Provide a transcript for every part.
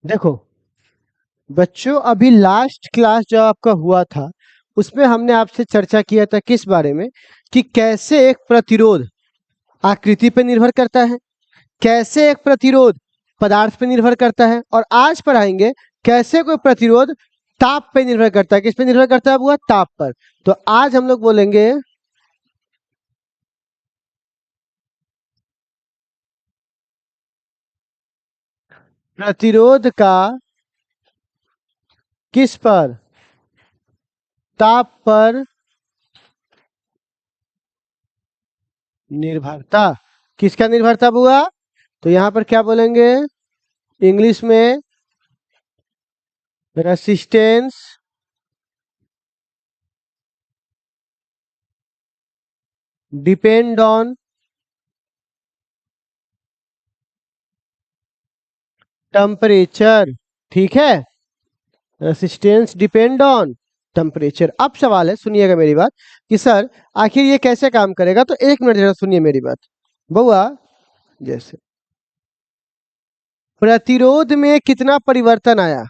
देखो बच्चों, अभी लास्ट क्लास जो आपका हुआ था उसमें हमने आपसे चर्चा किया था किस बारे में, कि कैसे एक प्रतिरोध आकृति पर निर्भर करता है, कैसे एक प्रतिरोध पदार्थ पर निर्भर करता है, और आज पढ़ाएंगे कैसे कोई प्रतिरोध ताप पर निर्भर करता है। किस पे निर्भर करता है बुआ? ताप पर। तो आज हम लोग बोलेंगे प्रतिरोध का किस पर? ताप पर निर्भरता। किसका निर्भरता बुआ? तो यहां पर क्या बोलेंगे इंग्लिश में? Resistance depend on temperature. ठीक है, रेसिस्टेंस डिपेंड ऑन टेम्परेचर। अब सवाल है, सुनिएगा मेरी बात, कि सर आखिर ये कैसे काम करेगा। तो एक मिनट जरा सुनिए मेरी बात बउआ। जैसे प्रतिरोध में कितना परिवर्तन आया,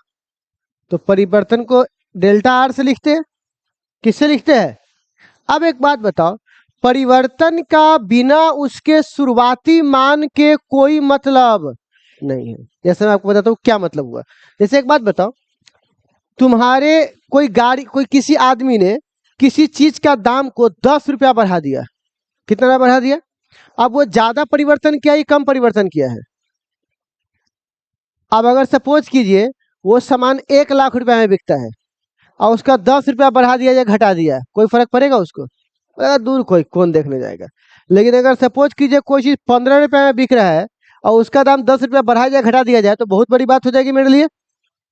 तो परिवर्तन को डेल्टा आर से लिखते हैं। किससे लिखते हैं? अब एक बात बताओ, परिवर्तन का बिना उसके शुरुआती मान के कोई मतलब नहीं है। जैसे मैं आपको बताता हूँ क्या मतलब हुआ। जैसे एक बात बताओ, तुम्हारे कोई गाड़ी, कोई किसी आदमी ने किसी चीज का दाम को 10 रुपया बढ़ा दिया। कितना बढ़ा दिया? अब वो ज्यादा परिवर्तन किया या कम परिवर्तन किया है? अब अगर सपोज कीजिए वो सामान 1 लाख रुपया में बिकता है और उसका 10 रुपया बढ़ा दिया या घटा दिया, कोई फर्क पड़ेगा उसको? दूर, कोई कौन देखने जाएगा। लेकिन अगर सपोज कीजिए कोई चीज 15 रुपया में बिक रहा है और उसका दाम 10 रुपया बढ़ा या घटा दिया जाए, तो बहुत बड़ी बात हो जाएगी मेरे लिए।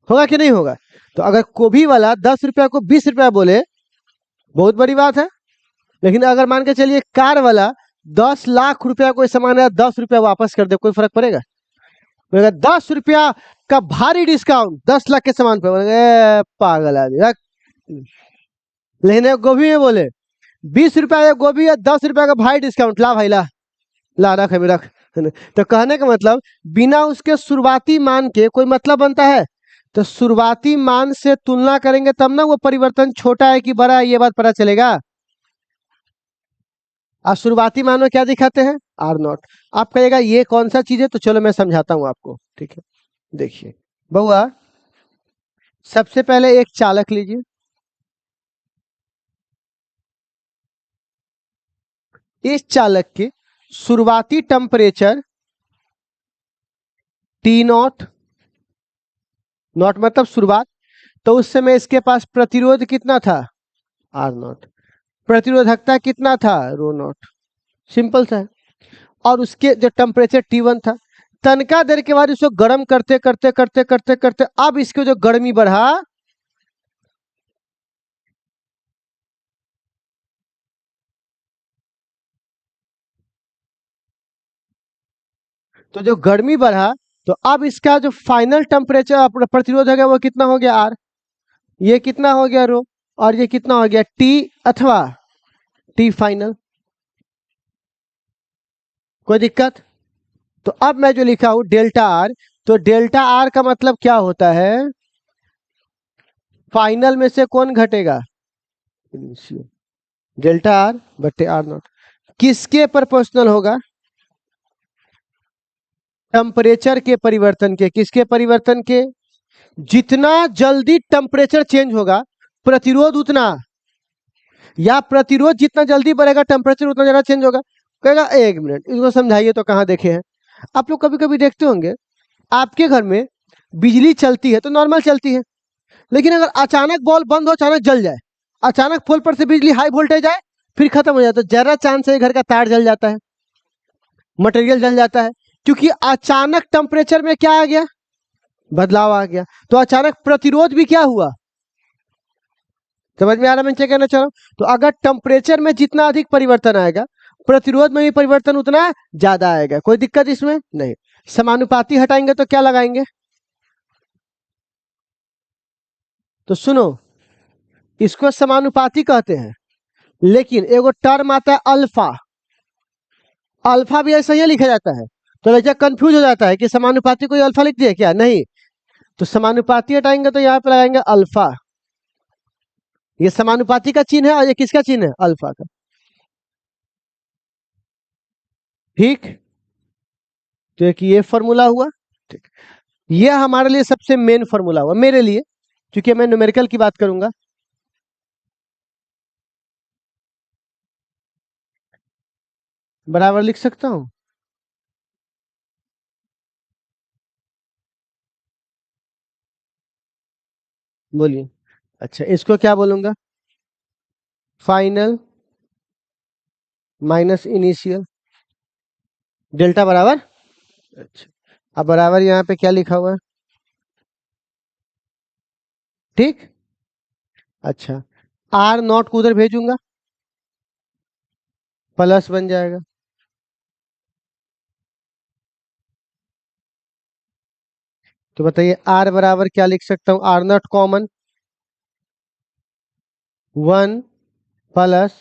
होगा कि नहीं होगा? तो अगर गोभी वाला 10 रुपया को 20 रुपया बोले, बहुत बड़ी बात है। लेकिन अगर मान के चलिए कार वाला 10 लाख रुपया कोई सामान है, 10 रुपया वापस कर दे, कोई फर्क पड़ेगा? बोलेगा 10 रुपया का भारी डिस्काउंट 10 लाख के सामान पे, बोलेगा पागल आदमी रख। लेकिन एक गोभी में बोले 20 रुपया एक गोभी है, 10 रुपया का भारी डिस्काउंट, ला भाई ला, ला रख अभी रख। तो कहने का मतलब बिना उसके शुरुआती मान के कोई मतलब बनता है? तो शुरुआती मान से तुलना करेंगे तब ना वो परिवर्तन छोटा है कि बड़ा है, ये बात पता चलेगा। आप शुरुआती मान में क्या दिखाते हैं? Or not. आप कहिएगा ये कौन सा चीज है, तो चलो मैं समझाता हूं आपको। ठीक है, देखिए बउआ, सबसे पहले एक चालक लीजिए। इस चालक के शुरुआती टेम्परेचर टी नॉट, नॉट मतलब शुरुआत, तो उस समय इसके पास प्रतिरोध कितना था? Or not. प्रतिरोधकता कितना था? रो नॉट। सिंपल सा है। और उसके जो टेम्परेचर T1 था, तनका देर के बाद इसको गर्म करते करते करते करते करते अब इसको जो गर्मी बढ़ा, तो जो गर्मी बढ़ा, तो अब इसका जो फाइनल टेम्परेचर प्रतिरोध है वो कितना हो गया? आर। ये कितना हो गया? रो। और ये कितना हो गया? टी अथवा टी फाइनल। कोई दिक्कत? तो अब मैं जो लिखा हूं डेल्टा आर, तो डेल्टा आर का मतलब क्या होता है? फाइनल में से कौन घटेगा? डेल्टा आर बटे आर नॉट। किसके प्रोपोर्शनल होगा? टेम्परेचर के परिवर्तन के। किसके परिवर्तन के? जितना जल्दी टेम्परेचर चेंज होगा प्रतिरोध उतना, या प्रतिरोध जितना जल्दी बढ़ेगा टेम्परेचर उतना ज्यादा चेंज होगा। कहेगा एक मिनट इसको समझाइए, तो कहाँ देखे हैं आप लोग? कभी कभी देखते होंगे आपके घर में बिजली चलती है तो नॉर्मल चलती है, लेकिन अगर अचानक बॉल बंद हो, अचानक जल जाए, अचानक पोल पर से बिजली हाई वोल्टेज आए फिर खत्म हो जाता है, तो जरा चांस है घर का तार जल जाता है, मटेरियल जल जाता है, क्योंकि अचानक टेम्परेचर में क्या आ गया? बदलाव आ गया। तो अचानक प्रतिरोध भी क्या हुआ? समझ में आ रहा मैं क्या कहना चाह रहा हूं? तो अगर टेम्परेचर में जितना अधिक परिवर्तन आएगा प्रतिरोध में भी परिवर्तन उतना ज्यादा आएगा। कोई दिक्कत इसमें नहीं। समानुपाती हटाएंगे तो क्या लगाएंगे? तो सुनो, इसको समानुपाती कहते हैं, लेकिन एगो टर्म आता है अल्फा। अल्फा भी ऐसा ही लिखा जाता है, तो लड़का कंफ्यूज हो जाता है कि समानुपाती को अल्फा लिख दिया क्या? नहीं। तो समानुपाती हटाएंगे तो यहाँ पे लगाएंगे अल्फा। ये समानुपाती का चिन्ह है और ये किसका चिन्ह है? अल्फा का। ठीक, तो एक ये फॉर्मूला हुआ। ठीक, ये हमारे लिए सबसे मेन फॉर्मूला हुआ मेरे लिए, क्योंकि मैं न्यूमेरिकल की बात करूंगा। बराबर लिख सकता हूं? बोलिए। अच्छा, इसको क्या बोलूंगा? फाइनल माइनस इनिशियल डेल्टा बराबर। अच्छा, अब बराबर यहाँ पे क्या लिखा हुआ है? ठीक। अच्छा, आर नॉट को उधर भेजूंगा, प्लस बन जाएगा। तो बताइए आर बराबर क्या लिख सकता हूँ? Or not common, 1 plus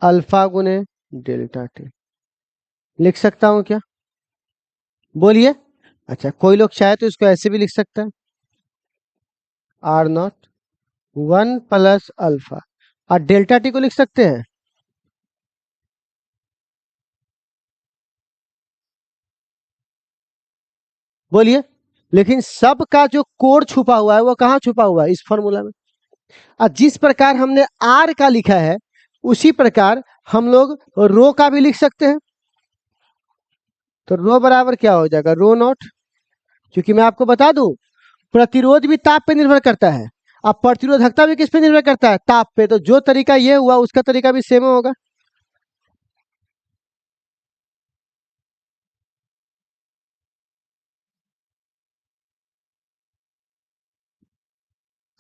alpha गुने डेल्टा टी। लिख सकता हूँ क्या? बोलिए। अच्छा, कोई लोग चाहे तो इसको ऐसे भी लिख सकता है, आर नॉट 1 प्लस अल्फा, और डेल्टा टी को लिख सकते हैं। बोलिए। लेकिन सब का जो कोड छुपा हुआ है वो कहाँ छुपा हुआ है? इस फॉर्मूला में। और जिस प्रकार हमने आर का लिखा है उसी प्रकार हम लोग रो का भी लिख सकते हैं। तो रो बराबर क्या हो जाएगा? रो नॉट, क्योंकि मैं आपको बता दूं प्रतिरोध भी ताप पे निर्भर करता है, अब प्रतिरोधकता भी किस पे निर्भर करता है? ताप पे। तो जो तरीका ये हुआ उसका तरीका भी सेम होगा।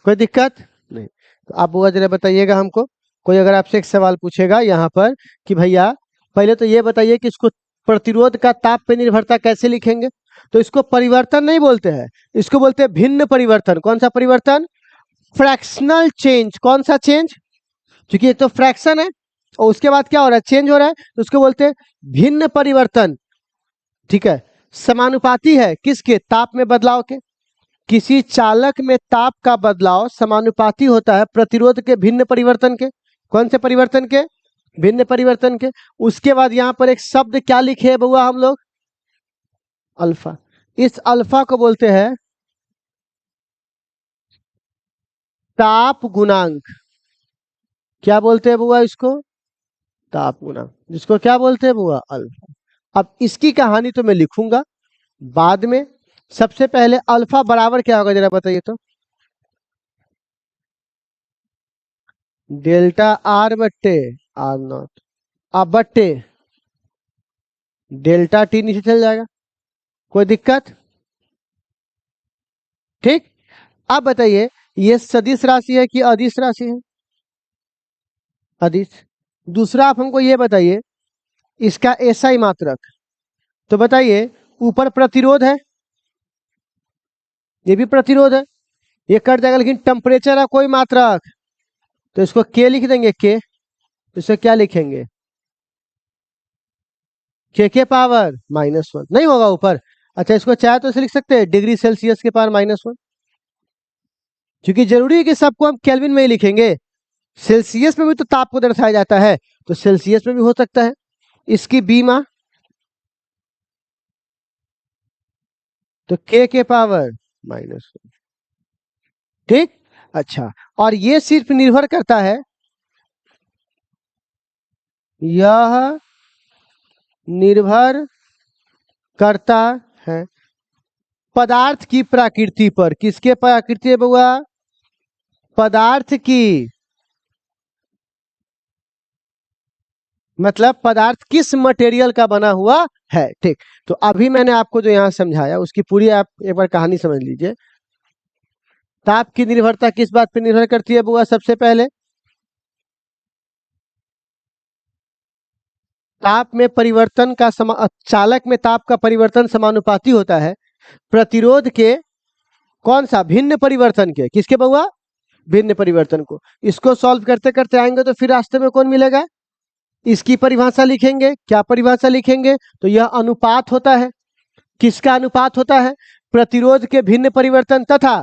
कोई दिक्कत नहीं। तो आप वो जरा बताइएगा हमको, कोई अगर आपसे एक सवाल पूछेगा यहाँ पर कि भैया पहले तो ये बताइए कि इसको प्रतिरोध का ताप पे निर्भरता कैसे लिखेंगे? तो इसको परिवर्तन नहीं बोलते हैं, इसको बोलते हैं भिन्न परिवर्तन। कौन सा परिवर्तन? Fractional change. कौन सा चेंज? क्योंकि एक तो फ्रैक्शन है और उसके बाद क्या हो रहा है? चेंज हो रहा है, तो उसको बोलते हैं भिन्न परिवर्तन। ठीक है, समानुपाती है किसके? ताप में बदलाव के। किसी चालक में ताप का बदलाव समानुपाती होता है प्रतिरोध के भिन्न परिवर्तन के। कौन से परिवर्तन के? भिन्न परिवर्तन के। उसके बाद यहाँ पर एक शब्द क्या लिखे है बउआ हम लोग? अल्फा। इस अल्फा को बोलते हैं ताप गुणांक। क्या बोलते हैं बुआ इसको? ताप गुणांक। जिसको क्या बोलते हैं बुआ? अल्फा। अब इसकी कहानी तो मैं लिखूंगा बाद में, सबसे पहले अल्फा बराबर क्या होगा जरा बताइए तो? डेल्टा आर बट्टे आर नॉट, अब बट्टे डेल्टा टी नीचे चल जाएगा। कोई दिक्कत? ठीक। अब बताइए ये सदिश राशि है कि अदिश राशि है? अदिश। दूसरा आप हमको ये बताइए इसका एसआई मात्रक। तो बताइए ऊपर प्रतिरोध है, ये भी प्रतिरोध है, ये कट जाएगा, लेकिन टेम्परेचर है कोई मात्रक, तो इसको के लिख देंगे। के, इसे क्या लिखेंगे? के पावर -1 नहीं होगा ऊपर। अच्छा, इसको चाहे तो इसे लिख सकते हैं डिग्री सेल्सियस के पावर -1, क्योंकि जरूरी है कि सबको हम केल्विन में ही लिखेंगे। सेल्सियस में भी तो ताप को दर्शाया जाता है, तो सेल्सियस में भी हो सकता है। इसकी बीमा तो के पावर -1। ठीक। अच्छा, और ये सिर्फ निर्भर करता है, यह निर्भर करता है पदार्थ की प्रकृति पर। किसके प्रकृति है बउआ? पदार्थ की, मतलब पदार्थ किस मटेरियल का बना हुआ है। ठीक। तो अभी मैंने आपको जो यहाँ समझाया उसकी पूरी आप एक बार कहानी समझ लीजिए। ताप की निर्भरता किस बात पर निर्भर करती है बुआ? सबसे पहले ताप में परिवर्तन का चालक में ताप का परिवर्तन समानुपाती होता है प्रतिरोध के कौन सा? भिन्न परिवर्तन के। किसके बउआ? भिन्न परिवर्तन को। इसको सॉल्व करते करते आएंगे तो फिर रास्ते में कौन मिलेगा? इसकी परिभाषा लिखेंगे। क्या परिभाषा लिखेंगे? तो यह अनुपात होता है। किसका अनुपात होता है? प्रतिरोध के भिन्न परिवर्तन तथा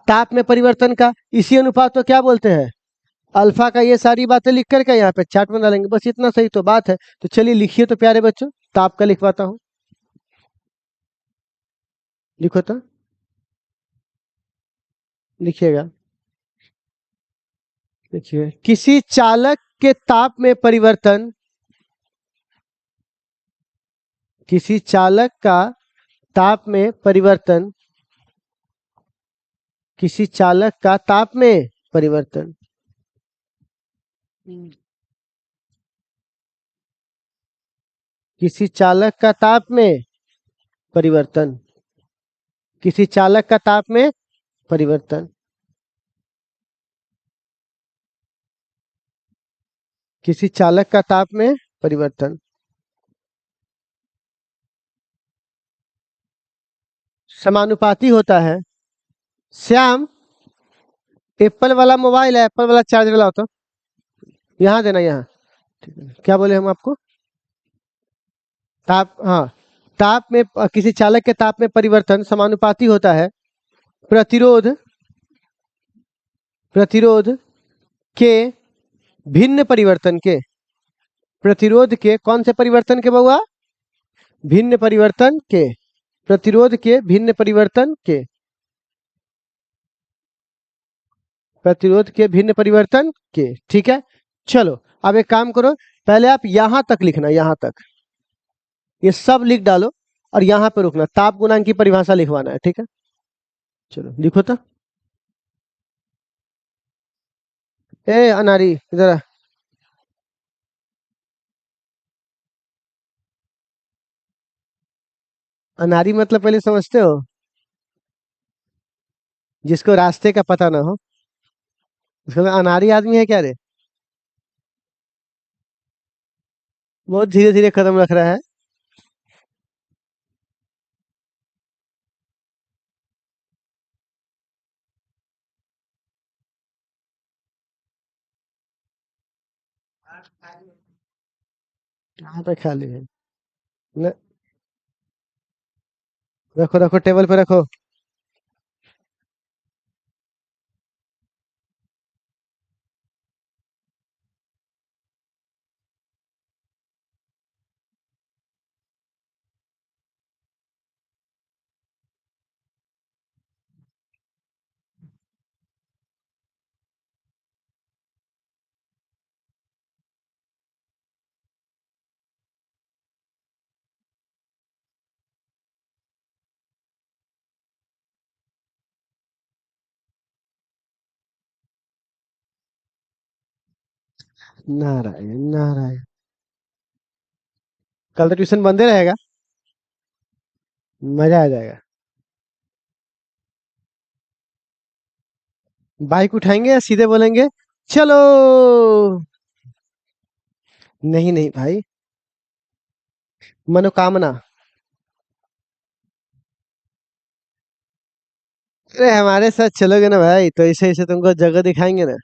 ताप में परिवर्तन का इसी अनुपात को क्या बोलते हैं? अल्फा का। ये सारी बातें लिख करके यहाँ पे चार्ट में डालेंगे, बस इतना सही तो बात है। तो चलिए लिखिए तो प्यारे बच्चों, ताप का लिखवाता हूँ। लिखो तो, लिखिएगा। देखिए, किसी चालक के ताप में परिवर्तन, किसी चालक का ताप में परिवर्तन, किसी चालक का ताप में परिवर्तन किसी चालक का ताप में परिवर्तन, किसी चालक का ताप में परिवर्तन, किसी चालक का ताप में परिवर्तन समानुपाती होता है। श्याम, एप्पल वाला मोबाइल है, एप्पल वाला चार्जर लाओ तो, यहाँ देना, यहाँ। ठीक है। क्या बोले हम आपको? ताप, हाँ, ताप में किसी चालक के ताप में परिवर्तन समानुपाती होता है प्रतिरोध, प्रतिरोध के भिन्न परिवर्तन के, प्रतिरोध के कौन से परिवर्तन के बउआ? भिन्न परिवर्तन के, प्रतिरोध के भिन्न परिवर्तन के, प्रतिरोध के भिन्न परिवर्तन के। ठीक है, चलो अब एक काम करो, पहले आप यहां तक लिखना, यहां तक ये सब लिख डालो और यहां पे रुकना, ताप गुणांक की परिभाषा लिखवाना है। ठीक है, चलो लिखो तो। ए अनारी, इधर आ। अनारी मतलब पहले समझते हो? जिसको रास्ते का पता ना हो, उसका मतलब अनारी आदमी है क्या रे? बहुत धीरे धीरे कदम रख रहा है। यहाँ पे खाली है न, रखो रखो, टेबल पे रखो। नारायण नारायण। कल तो ट्यूशन बंदे रहेगा, मजा आ जाएगा। बाइक उठाएंगे या सीधे बोलेंगे चलो? नहीं नहीं भाई, मनोकामना। अरे हमारे साथ चलोगे ना भाई, तो ऐसे ऐसे तुमको जगह दिखाएंगे ना।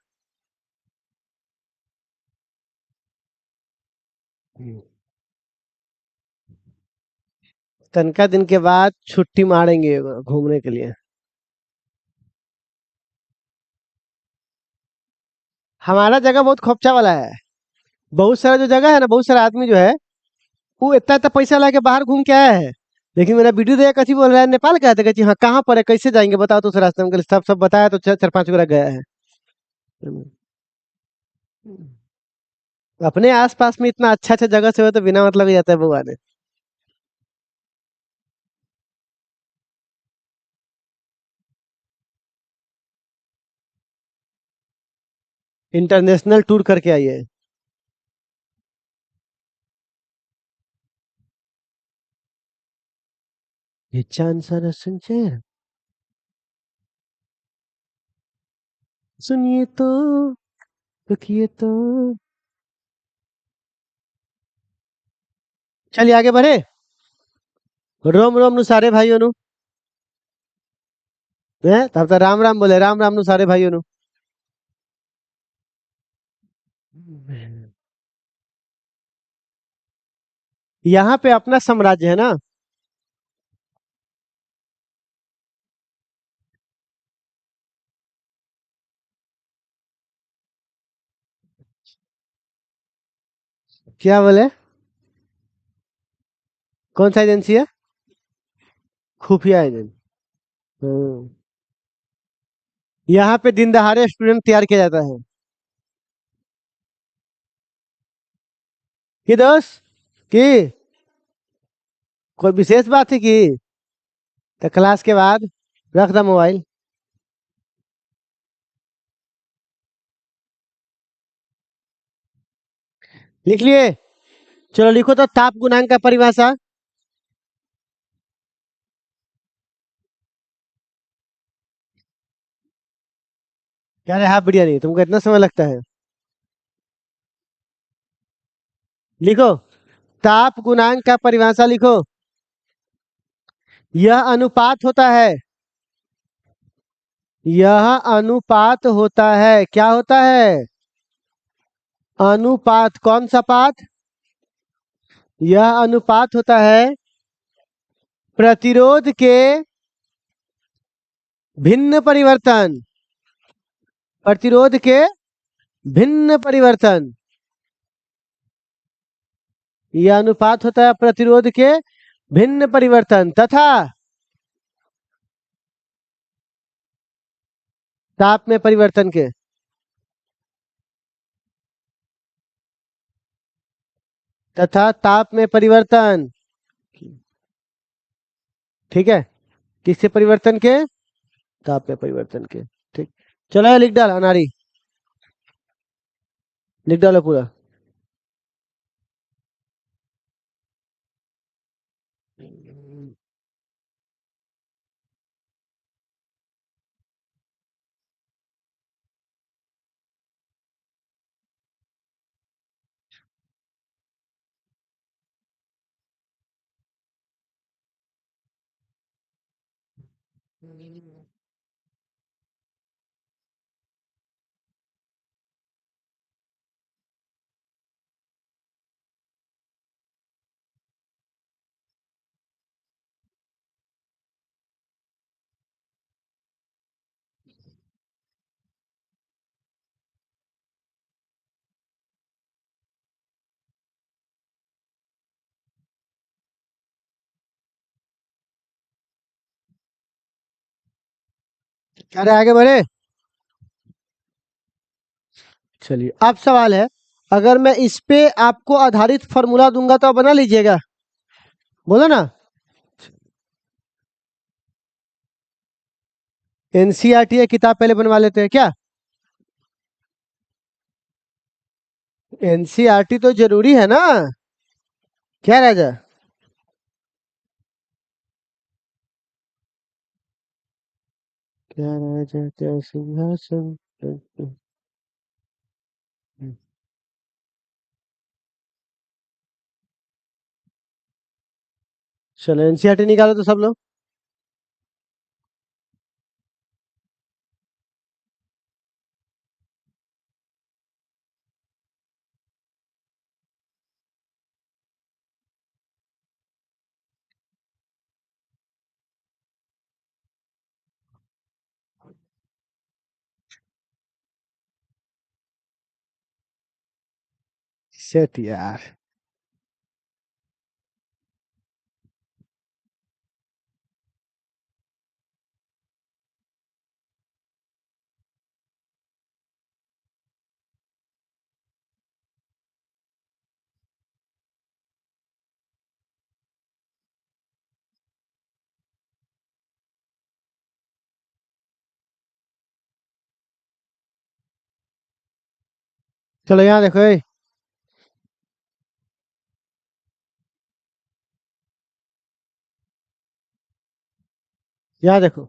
हम्म। तनका दिन के बाद छुट्टी मारेंगे घूमने के लिए। हमारा जगह बहुत खोपचा वाला है। बहुत सारा जो जगह है ना, बहुत सारा आदमी जो है, वो इतना इतना पैसा ला के बाहर घूम के आया है। लेकिन मेरा वीडियो देखा, कथी बोल रहा है, नेपाल गया था? कहती हाँ, कहाँ पर है, कैसे जाएंगे बताओ तो उस रास्ते में। सब सब बताया तो चार चार पांच बार गया है। अपने आसपास में इतना अच्छा अच्छा जगह से हो तो बिना मतलब ही जाता है बुआ ने। इंटरनेशनल टूर करके आई है। ये चांद सा रसन चेहरा, सुनिए तो, रुकिए तो। चलिए आगे बढ़े। रोम रोम नु सारे भाइयों नु, हैं तब तो राम राम बोले, राम राम नु सारे भाइयों नु। यहाँ पे अपना साम्राज्य है ना, क्या बोले? कौन सा एजेंसी है? खुफिया एजेंसी। हम्म। यहाँ पे दिन दहाड़े स्टूडेंट तैयार किया जाता है। कि दोस्त कि कोई विशेष बात है कि? तो क्लास के बाद रख दो मोबाइल। लिख लिए? चलो लिखो तो ताप गुणांक का परिभाषा। क्या रे हाफ बिरयानी, तुमको इतना समय लगता है? लिखो, ताप गुणांक का परिभाषा लिखो। यह अनुपात होता है। यह अनुपात होता है। क्या होता है? अनुपात। कौन सा पात? यह अनुपात होता है प्रतिरोध के भिन्न परिवर्तन। प्रतिरोध के भिन्न परिवर्तन। यह अनुपात होता है प्रतिरोध के भिन्न परिवर्तन तथा ताप में परिवर्तन के। तथा ताप में परिवर्तन। ठीक है। किससे परिवर्तन के? ताप में परिवर्तन के। ठीक। चलो ये लिख डाल अनारी। लिख डालो पूरा। क्या रहे आगे बढ़े? चलिए अब सवाल है, अगर मैं इस पे आपको आधारित फॉर्मूला दूंगा तो आप बना लीजिएगा? बोलो ना। एनसीईआरटी किताब पहले बनवा लेते हैं क्या? एनसीईआरटी तो जरूरी है ना। क्या राजा? क्या राजा क्या सिंहासन। चलो एनसीईआरटी निकालो तो सब लोग। सेट यार। चलो यहाँ देखो ये। यहाँ देखो,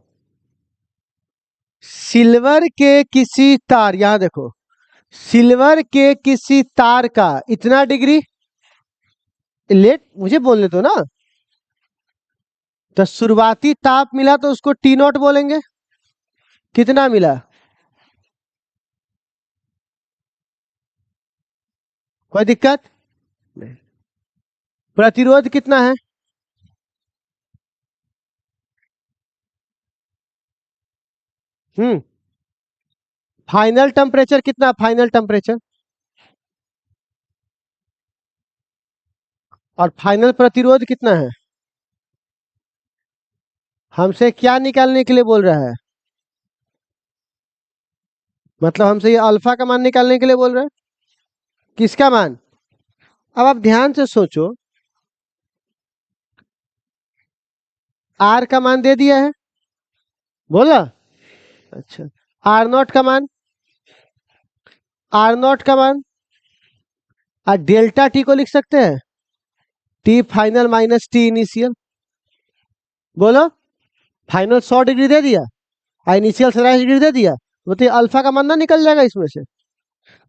सिल्वर के किसी तार, यहाँ देखो, सिल्वर के किसी तार का इतना डिग्री। लेट मुझे बोलने दो ना। तो शुरुआती ताप मिला तो उसको टी नॉट बोलेंगे। कितना मिला? कोई दिक्कत नहीं। प्रतिरोध कितना है? हम्म। फाइनल टेम्परेचर कितना? फाइनल टेम्परेचर और फाइनल प्रतिरोध कितना है? हमसे क्या निकालने के लिए बोल रहा है? मतलब हमसे ये अल्फा का मान निकालने के लिए बोल रहा है। किसका मान? अब आप ध्यान से सोचो। आर का मान दे दिया है, बोला। अच्छा, आर नॉट का मान, आर नॉट का मान, और डेल्टा टी को लिख सकते हैं T final minus T initial. बोलो, फाइनल 100 डिग्री दे दिया और इनिशियल 70 डिग्री दे दिया, बताइए अल्फा का मान ना निकल जाएगा इसमें से?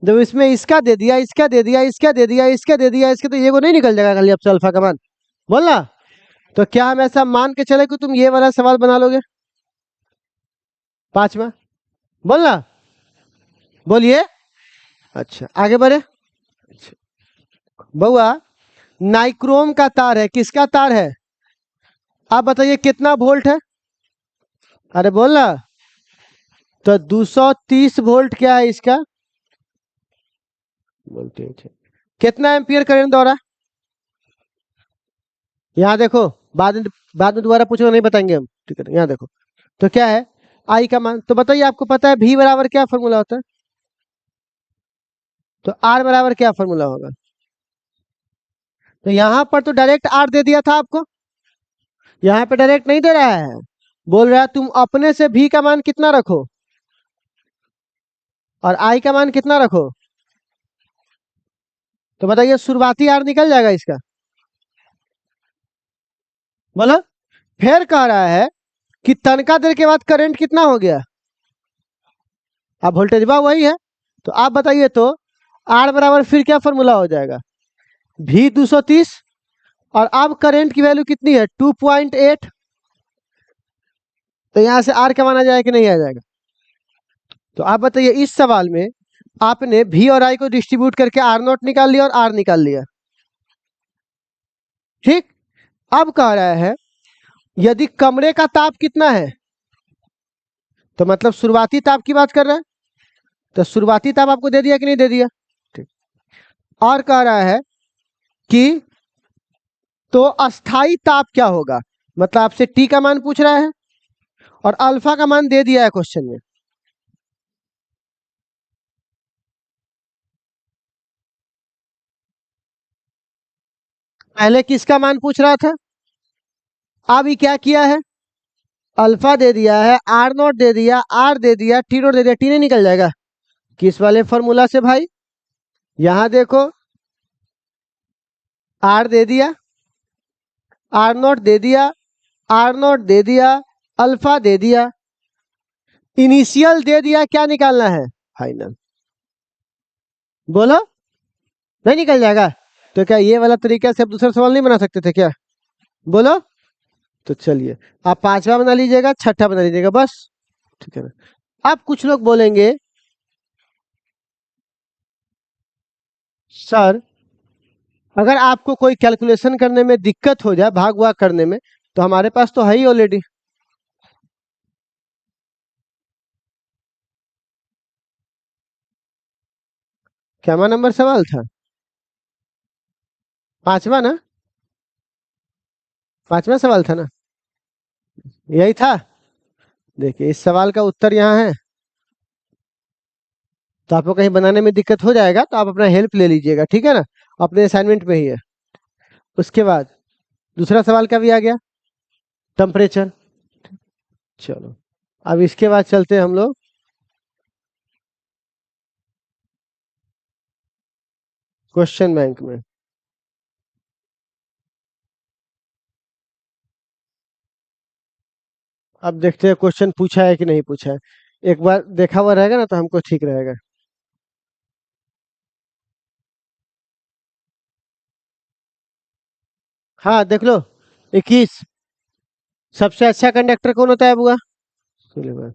जब इसमें इसका दे दिया, इसका दे दिया, इसका दे दिया, इसका दे दिया, इसके, तो ये को नहीं निकल जाएगा खाली आपसे अल्फा का मान? बोलना। तो क्या हम ऐसा मान के चले कि तुम ये वाला सवाल बना लोगे? पांचवा, बोलना, बोलिए। अच्छा, आगे बढ़े। अच्छा, बउआ, नाइक्रोम का तार है, किसका तार है? आप बताइए कितना वोल्ट है? अरे बोलना। तो 230 वोल्ट क्या है इसका वोल्टेज है। कितना एम्पियर करंट दौड़ा? यहाँ देखो, बाद में दोबारा पूछो, नहीं बताएंगे हम, ठीक है? यहाँ देखो, तो क्या है आई का मान। तो बताइए, आपको पता है भी बराबर क्या फॉर्मूला होता है? तो आर बराबर क्या फॉर्मूला होगा? तो यहाँ पर तो डायरेक्ट आर दे दिया था आपको, यहाँ पे डायरेक्ट नहीं दे रहा है, बोल रहा है तुम अपने से भी का मान कितना रखो और आई का मान कितना रखो। तो बताइए शुरुआती आर निकल जाएगा इसका? बोलो। फिर कह रहा है कि तनका देर के बाद करंट कितना हो गया, अब वोल्टेज बा वही है। तो आप बताइए, तो आर बराबर फिर क्या फॉर्मूला हो जाएगा? भी 230, और अब करंट की वैल्यू कितनी है? 2.8। तो यहां से आर का मान आ जाएगा कि नहीं आ जाएगा? तो आप बताइए, इस सवाल में आपने भी और आई को डिस्ट्रीब्यूट करके आर नॉट निकाल लिया और आर निकाल लिया, ठीक। अब कह रहा है यदि कमरे का ताप कितना है, तो मतलब शुरुआती ताप की बात कर रहा है, तो शुरुआती ताप आपको दे दिया कि नहीं दे दिया, ठीक। और कह रहा है कि तो अस्थाई ताप क्या होगा, मतलब आपसे टी का मान पूछ रहा है और अल्फा का मान दे दिया है क्वेश्चन में। पहले किसका मान पूछ रहा था? अब ये क्या किया है, अल्फा दे दिया है, आर नॉट दे दिया, आर दे दिया, टी नॉट दे दिया, टी नहीं निकल जाएगा किस वाले फॉर्मूला से भाई? यहां देखो, आर दे दिया, आर नॉट दे दिया, आर नॉट दे दिया, अल्फा दे दिया, इनिशियल दे दिया, क्या निकालना है? फाइनल। बोलो, नहीं निकल जाएगा? तो क्या ये वाला तरीका से आप दूसरा सवाल नहीं बना सकते थे क्या? बोलो। तो चलिए, आप पांचवा बना लीजिएगा, छठा बना लीजिएगा, बस, ठीक है ना? अब कुछ लोग बोलेंगे सर, अगर आपको कोई कैलकुलेशन करने में दिक्कत हो जाए, भाग भाग करने में, तो हमारे पास तो है ही ऑलरेडी। क्या नंबर सवाल था? पांचवा ना? पांचवा सवाल था ना? यही था। देखिए, इस सवाल का उत्तर यहाँ है। तो आपको कहीं बनाने में दिक्कत हो जाएगा तो आप अपना हेल्प ले लीजिएगा, ठीक है ना? अपने असाइनमेंट में ही है। उसके बाद दूसरा सवाल क्या भी आ गया? टेम्परेचर। चलो, अब इसके बाद चलते हैं हम लोग क्वेश्चन बैंक में। अब देखते हैं क्वेश्चन पूछा है कि नहीं पूछा है। एक बार देखा हुआ रहेगा ना तो हमको ठीक रहेगा। हाँ देख लो, 21। सबसे अच्छा कंडक्टर कौन होता है बुआ? सिल्वर।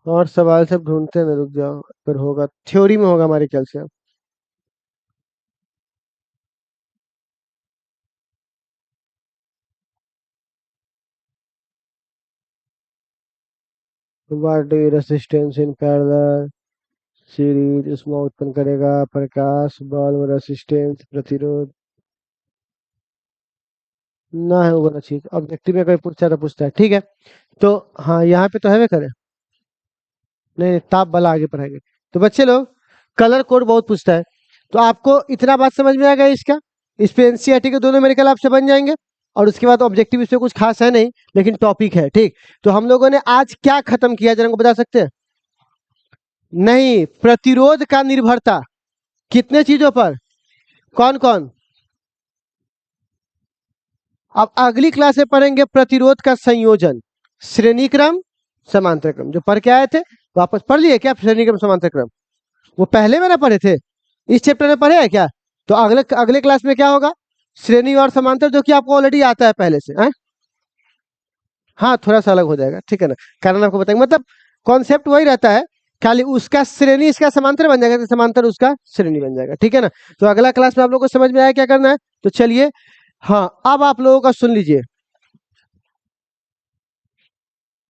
और सवाल सब ढूंढते हैं ना, रुक जाओ, फिर होगा थ्योरी में होगा हमारे ख्याल से। What resistance in parallel series उसमें उत्पन्न करेगा प्रकाश बल्ब रेसिस्टेंस प्रतिरोध ना है वो वाला चीज ऑब्जेक्टिव में कोई पूछता है ठीक है। तो हाँ यहाँ पे तो है वे करे नहीं ताप वाला आगे पढ़ाएंगे। तो बच्चे लोग कलर कोड बहुत पूछता है। तो आपको इतना बात समझ में आ गया इसका। इस पे एनसीईआरटी के दोनों मेडिकल आपसे बन जाएंगे और उसके बाद ऑब्जेक्टिव इसमें कुछ खास है नहीं लेकिन टॉपिक है ठीक। तो हम लोगों ने आज क्या खत्म किया जरा को बता सकते हैं? नहीं प्रतिरोध का निर्भरता कितने चीजों पर कौन कौन। अब अगली क्लास में पढ़ेंगे प्रतिरोध का संयोजन श्रेणी क्रम समांतर क्रम जो पढ़ के आए थे वापस पढ़ लिए क्या श्रेणी क्रम समांतर क्रम वो पहले मैंने पढ़े थे इस चैप्टर में पढ़े हैं क्या? तो अगले अगले क्लास में क्या होगा श्रेणी और समांतर जो कि आपको ऑलरेडी आता है पहले से है? हाँ थोड़ा सा अलग हो जाएगा ठीक है ना कारण आपको बताएंगे मतलब कॉन्सेप्ट वही रहता है खाली उसका श्रेणी इसका समांतर बन जाएगा तो समांतर उसका श्रेणी बन जाएगा ठीक है ना। तो अगला क्लास में आप लोगों को समझ में आया क्या करना है तो चलिए हाँ अब आप लोगों का सुन लीजिए।